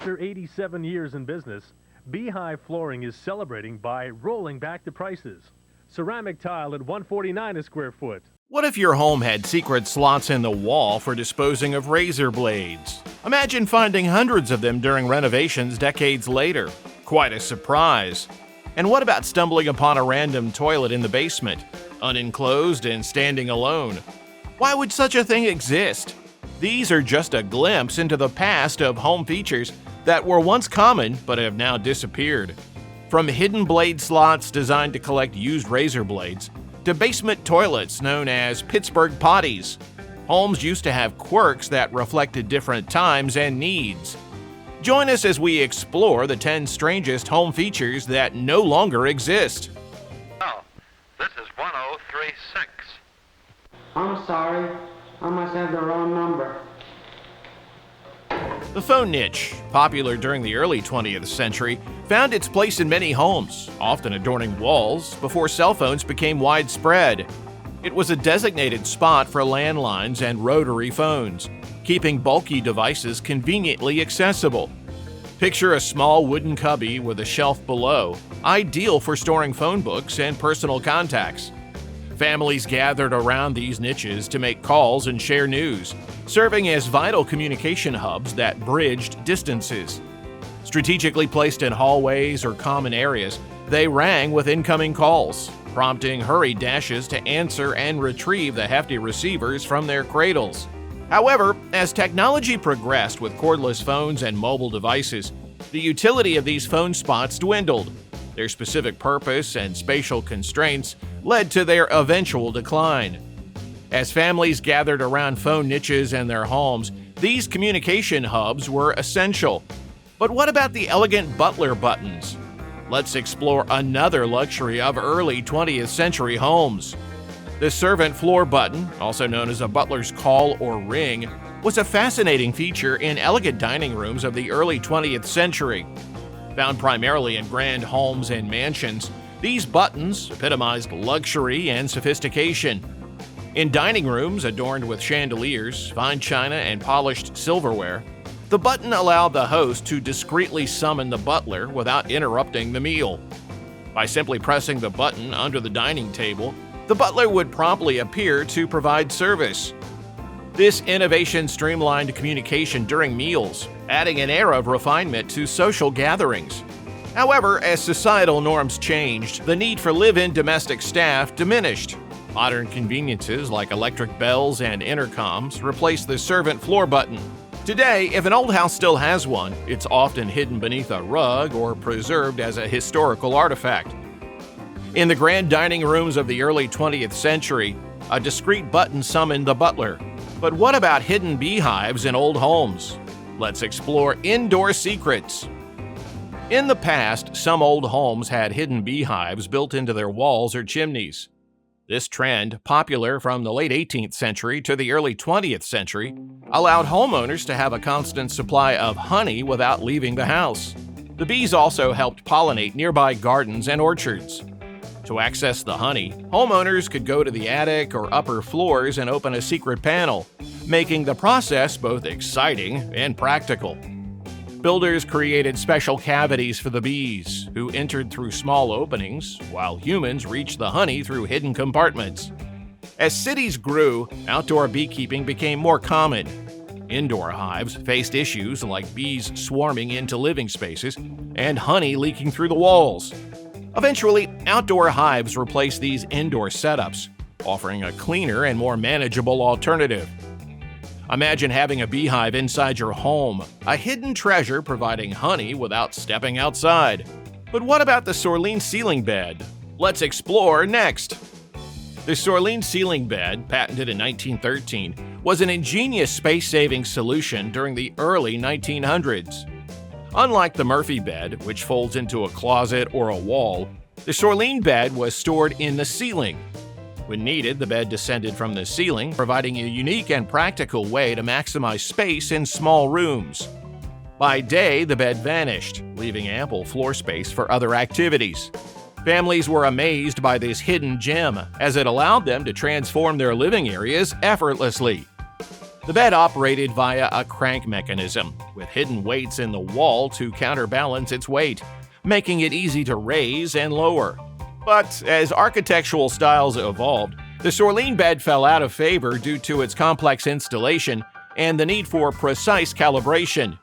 After 87 years in business, Beehive Flooring is celebrating by rolling back the prices. Ceramic tile at $149 a square foot. What if your home had secret slots in the wall for disposing of razor blades? Imagine finding hundreds of them during renovations decades later. Quite a surprise. And what about stumbling upon a random toilet in the basement, unenclosed and standing alone? Why would such a thing exist? These are just a glimpse into the past of home features that were once common but have now disappeared. From hidden blade slots designed to collect used razor blades, to basement toilets known as Pittsburgh potties, homes used to have quirks that reflected different times and needs. Join us as we explore the 10 strangest home features that no longer exist. Oh, this is 1036. I'm sorry, I must have the wrong number. The phone niche, popular during the early 20th century, found its place in many homes, often adorning walls, before cell phones became widespread. It was a designated spot for landlines and rotary phones, keeping bulky devices conveniently accessible. Picture a small wooden cubby with a shelf below, ideal for storing phone books and personal contacts. Families gathered around these niches to make calls and share news, serving as vital communication hubs that bridged distances. Strategically placed in hallways or common areas, they rang with incoming calls, prompting hurried dashes to answer and retrieve the hefty receivers from their cradles. However, as technology progressed with cordless phones and mobile devices, the utility of these phone spots dwindled. Their specific purpose and spatial constraints led to their eventual decline. As families gathered around phone niches in their homes, these communication hubs were essential. But what about the elegant butler buttons? Let's explore another luxury of early 20th century homes. The servant floor button, also known as a butler's call or ring, was a fascinating feature in elegant dining rooms of the early 20th century. Found primarily in grand homes and mansions, these buttons epitomized luxury and sophistication. In dining rooms adorned with chandeliers, fine china, and polished silverware, the button allowed the host to discreetly summon the butler without interrupting the meal. By simply pressing the button under the dining table, the butler would promptly appear to provide service. This innovation streamlined communication during meals, adding an air of refinement to social gatherings. However, as societal norms changed, the need for live-in domestic staff diminished. Modern conveniences like electric bells and intercoms replaced the servant floor button. Today, if an old house still has one, it's often hidden beneath a rug or preserved as a historical artifact. In the grand dining rooms of the early 20th century, a discreet button summoned the butler. But what about hidden beehives in old homes? Let's explore indoor secrets. In the past, some old homes had hidden beehives built into their walls or chimneys. This trend, popular from the late 18th century to the early 20th century, allowed homeowners to have a constant supply of honey without leaving the house. The bees also helped pollinate nearby gardens and orchards. To access the honey, homeowners could go to the attic or upper floors and open a secret panel, making the process both exciting and practical. Builders created special cavities for the bees, who entered through small openings, while humans reached the honey through hidden compartments. As cities grew, outdoor beekeeping became more common. Indoor hives faced issues like bees swarming into living spaces and honey leaking through the walls. Eventually, outdoor hives replaced these indoor setups, offering a cleaner and more manageable alternative. Imagine having a beehive inside your home, a hidden treasure providing honey without stepping outside. But what about the Sorleen ceiling bed? Let's explore next. The Sorleen ceiling bed, patented in 1913, was an ingenious space-saving solution during the early 1900s. Unlike the Murphy bed, which folds into a closet or a wall, the Sorleen bed was stored in the ceiling. When needed, the bed descended from the ceiling, providing a unique and practical way to maximize space in small rooms. By day, the bed vanished, leaving ample floor space for other activities. Families were amazed by this hidden gem, as it allowed them to transform their living areas effortlessly. The bed operated via a crank mechanism, with hidden weights in the wall to counterbalance its weight, making it easy to raise and lower. But as architectural styles evolved, the Sorleen bed fell out of favor due to its complex installation and the need for precise calibration.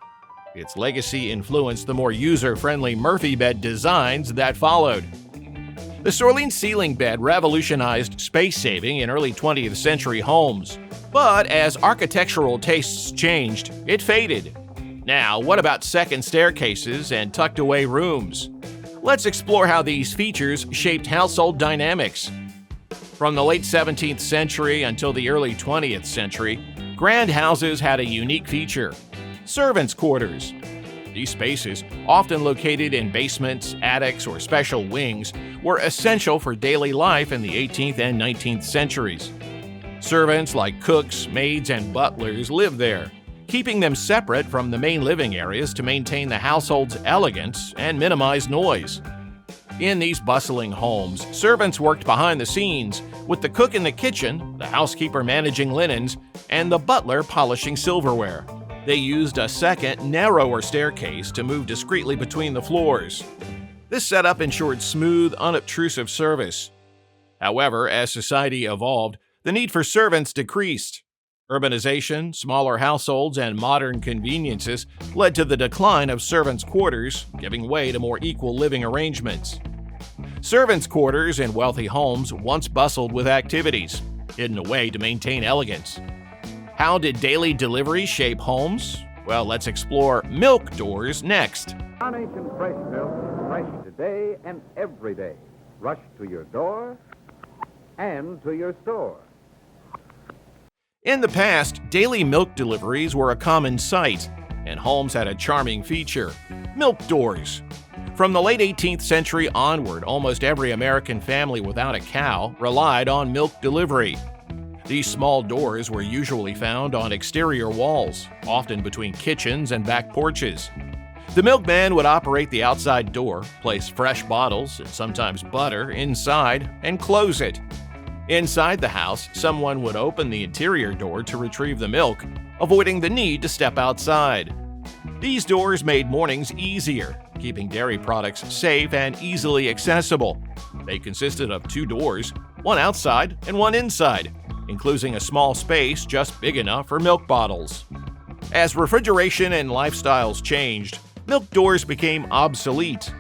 Its legacy influenced the more user-friendly Murphy bed designs that followed. The Sorleen ceiling bed revolutionized space-saving in early 20th century homes. But as architectural tastes changed, it faded. Now, what about second staircases and tucked-away rooms? Let's explore how these features shaped household dynamics. From the late 17th century until the early 20th century, grand houses had a unique feature: servants' quarters. These spaces, often located in basements, attics, or special wings, were essential for daily life in the 18th and 19th centuries. Servants like cooks, maids, and butlers lived there, keeping them separate from the main living areas to maintain the household's elegance and minimize noise. In these bustling homes, servants worked behind the scenes, with the cook in the kitchen, the housekeeper managing linens, and the butler polishing silverware. They used a second, narrower staircase to move discreetly between the floors. This setup ensured smooth, unobtrusive service. However, as society evolved, the need for servants decreased. Urbanization, smaller households, and modern conveniences led to the decline of servants' quarters, giving way to more equal living arrangements. Servants' quarters in wealthy homes once bustled with activities, hidden away to maintain elegance. How did daily deliveries shape homes? Well, let's explore milk doors next. Carnation fresh milk, fresh today and every day. Rush to your door and to your store. In the past, daily milk deliveries were a common sight, and homes had a charming feature: milk doors. From the late 18th century onward, almost every American family without a cow relied on milk delivery. These small doors were usually found on exterior walls, often between kitchens and back porches. The milkman would operate the outside door, place fresh bottles and sometimes butter inside, and close it. Inside the house, someone would open the interior door to retrieve the milk, avoiding the need to step outside. These doors made mornings easier, keeping dairy products safe and easily accessible. They consisted of two doors, one outside and one inside, enclosing a small space just big enough for milk bottles. As refrigeration and lifestyles changed, milk doors became obsolete,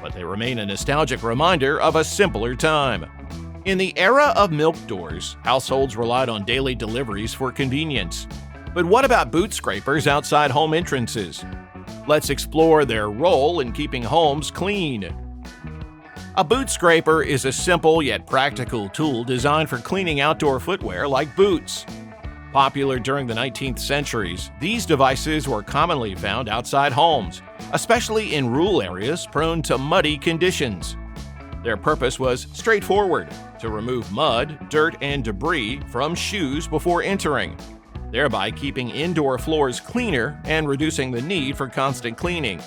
but they remain a nostalgic reminder of a simpler time. In the era of milk doors, households relied on daily deliveries for convenience. But what about boot scrapers outside home entrances? Let's explore their role in keeping homes clean. A boot scraper is a simple yet practical tool designed for cleaning outdoor footwear like boots. Popular during the 19th centuries, these devices were commonly found outside homes, especially in rural areas prone to muddy conditions. Their purpose was straightforward: to remove mud, dirt, and debris from shoes before entering, thereby keeping indoor floors cleaner and reducing the need for constant cleaning.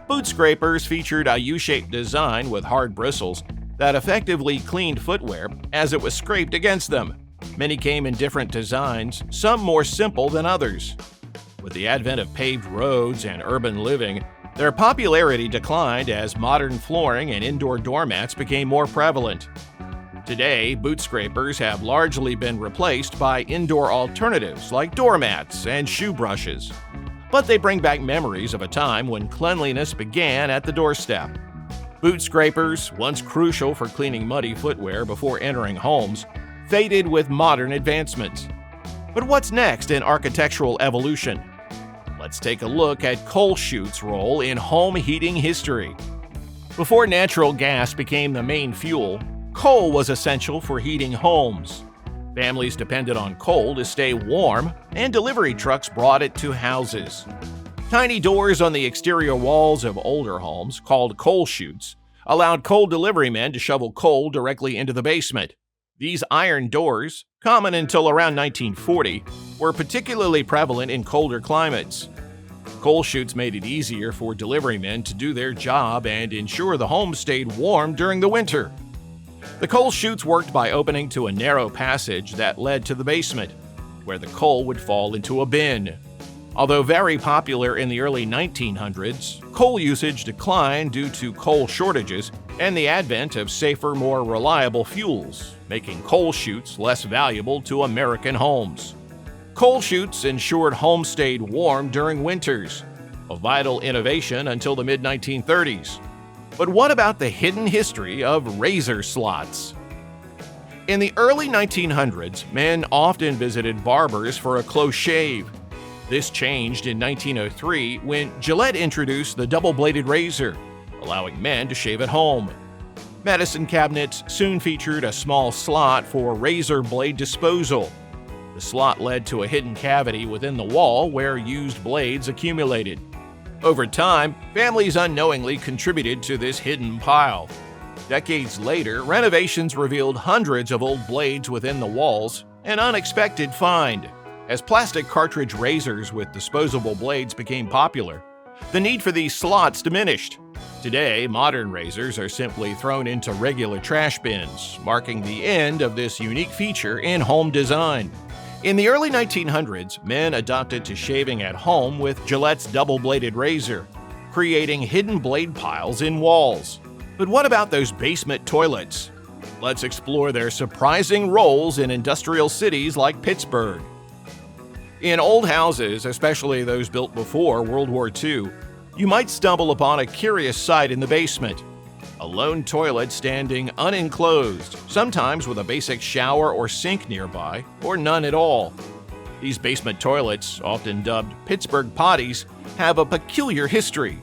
Boot scrapers featured a U-shaped design with hard bristles that effectively cleaned footwear as it was scraped against them. Many came in different designs, some more simple than others. With the advent of paved roads and urban living, their popularity declined as modern flooring and indoor doormats became more prevalent. Today, boot scrapers have largely been replaced by indoor alternatives like doormats and shoe brushes. But they bring back memories of a time when cleanliness began at the doorstep. Boot scrapers, once crucial for cleaning muddy footwear before entering homes, faded with modern advancements. But what's next in architectural evolution? Let's take a look at coal chute's role in home heating history. Before natural gas became the main fuel, coal was essential for heating homes. Families depended on coal to stay warm, and delivery trucks brought it to houses. Tiny doors on the exterior walls of older homes, called coal chutes, allowed coal delivery men to shovel coal directly into the basement. These iron doors, common until around 1940, were particularly prevalent in colder climates. Coal chutes made it easier for delivery men to do their job and ensure the home stayed warm during the winter. The coal chutes worked by opening to a narrow passage that led to the basement. where the coal would fall into a bin. Although very popular in the early 1900s, coal usage declined due to coal shortages and the advent of safer, more reliable fuels, making coal chutes less valuable to American homes. Coal chutes ensured homes stayed warm during winters, a vital innovation until the mid-1930s. But what about the hidden history of razor slots? In the early 1900s, men often visited barbers for a close shave. This changed in 1903 when Gillette introduced the double-bladed razor, allowing men to shave at home. Medicine cabinets soon featured a small slot for razor blade disposal. The slot led to a hidden cavity within the wall where used blades accumulated. Over time, families unknowingly contributed to this hidden pile. Decades later, renovations revealed hundreds of old blades within the walls, an unexpected find. As plastic cartridge razors with disposable blades became popular, the need for these slots diminished. Today, modern razors are simply thrown into regular trash bins, marking the end of this unique feature in home design. In the early 1900s, men adopted to shaving at home with Gillette's double-bladed razor, creating hidden blade piles in walls. But what about those basement toilets? Let's explore their surprising roles in industrial cities like Pittsburgh. In old houses, especially those built before World War II, you might stumble upon a curious sight in the basement. A lone toilet standing unenclosed, sometimes with a basic shower or sink nearby, or none at all. These basement toilets, often dubbed Pittsburgh potties, have a peculiar history.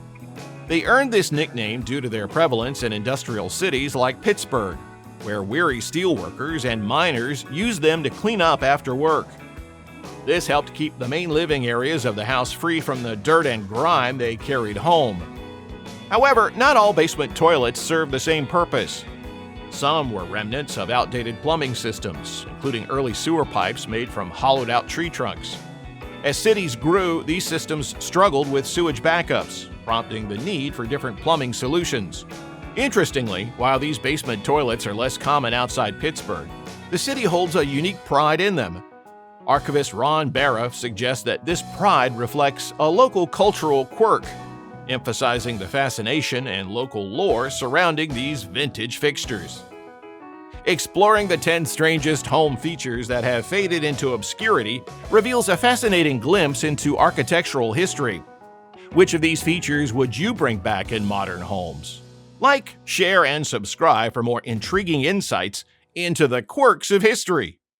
They earned this nickname due to their prevalence in industrial cities like Pittsburgh, where weary steelworkers and miners used them to clean up after work. This helped keep the main living areas of the house free from the dirt and grime they carried home. However, not all basement toilets served the same purpose. Some were remnants of outdated plumbing systems, including early sewer pipes made from hollowed-out tree trunks. As cities grew, these systems struggled with sewage backups, prompting the need for different plumbing solutions. Interestingly, while these basement toilets are less common outside Pittsburgh, the city holds a unique pride in them. Archivist Ron Barra suggests that this pride reflects a local cultural quirk, emphasizing the fascination and local lore surrounding these vintage fixtures. Exploring the 10 strangest home features that have faded into obscurity reveals a fascinating glimpse into architectural history. Which of these features would you bring back in modern homes? Like, share, and subscribe for more intriguing insights into the quirks of history.